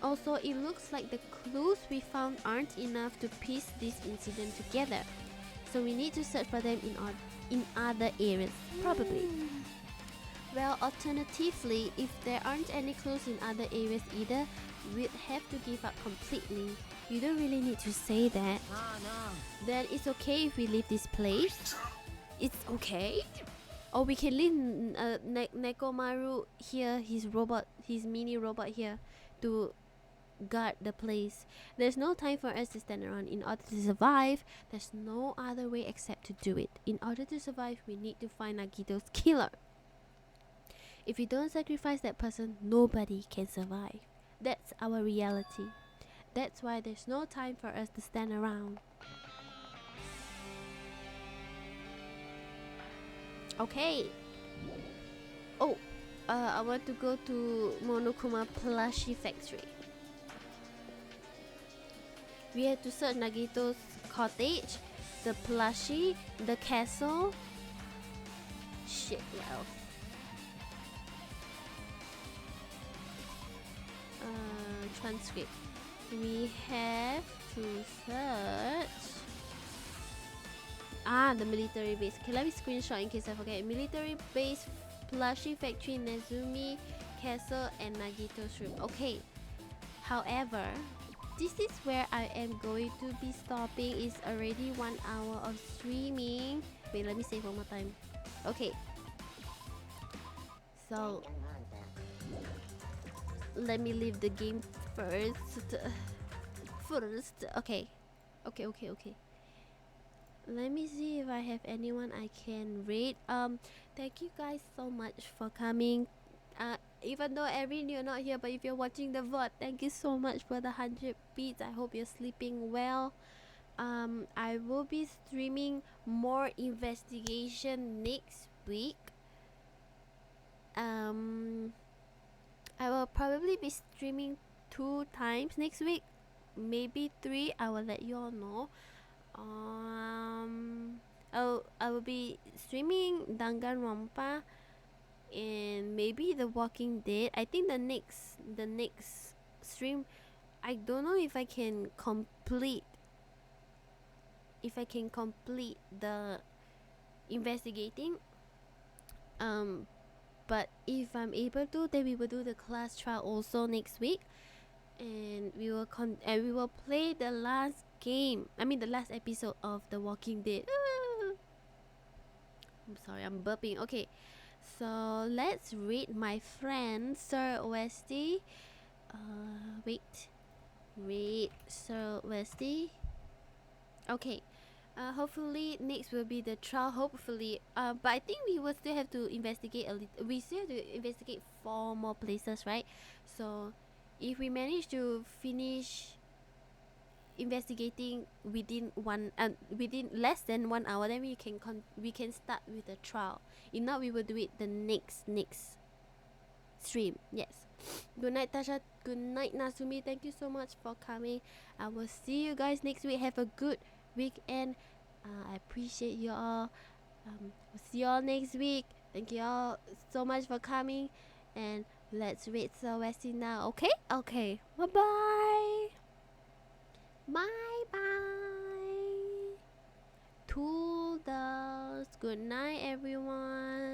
Also, it looks like the clues we found aren't enough to piece this incident together. So we need to search for them in other areas, probably. Well, alternatively, if there aren't any clues in other areas either, we'd have to give up completely. You don't really need to say that. Then it's okay if we leave this place? It's okay? Or we can leave Nekomaru here, his mini robot here, to guard the place. There's no time for us to stand around. In order to survive, there's no other way except to do it. In order to survive, we need to find Nagito's killer. If we don't sacrifice that person, nobody can survive. That's our reality. That's why there's no time for us to stand around. Okay. Oh, I want to go to Monokuma plushie factory. We had to search Nagito's cottage, the plushie, the castle. Shit, what else? Transcript. We have to search the military base. Okay, let me screenshot in case I forget. Military base, plushie factory, Nezumi Castle, and Nagito's room. Okay. However, this is where I am going to be stopping. It's already 1 hour of streaming. Wait, let me save one more time. Okay. So let me leave the game first. Okay. Okay. Let me see if I have anyone I can rate. Thank you guys so much for coming. Even though Erin, you're not here, but if you're watching the VOD, thank you so much for the 100 beats. I hope you're sleeping well. I will be streaming more investigation next week. I will probably be streaming 2 times next week, maybe 3. I will let you all know. I will be streaming Danganronpa and maybe The Walking Dead. I think the next stream, I don't know if I can complete the investigating. But if I'm able to, then we will do the class trial also next week, and we will play the last game. I mean the last episode of The Walking Dead. I'm sorry, I'm burping. Okay, so let's read my friend Sir Westy. Wait, read Sir Westy. Okay. Hopefully next will be the trial. Hopefully, but I think we will still have to investigate a little. We still have to investigate 4 more places, right? So, if we manage to finish investigating within less than 1 hour, then we can start with the trial. If not, we will do it the next stream. Yes. Good night, Tasha. Good night, Nasumi. Thank you so much for coming. I will see you guys next week. Have a good weekend. I appreciate you all. We'll see you all next week. Thank you all so much for coming. And let's read Sir Westy now. Okay? Okay. Bye bye. Bye bye. Toodles. Good night, everyone.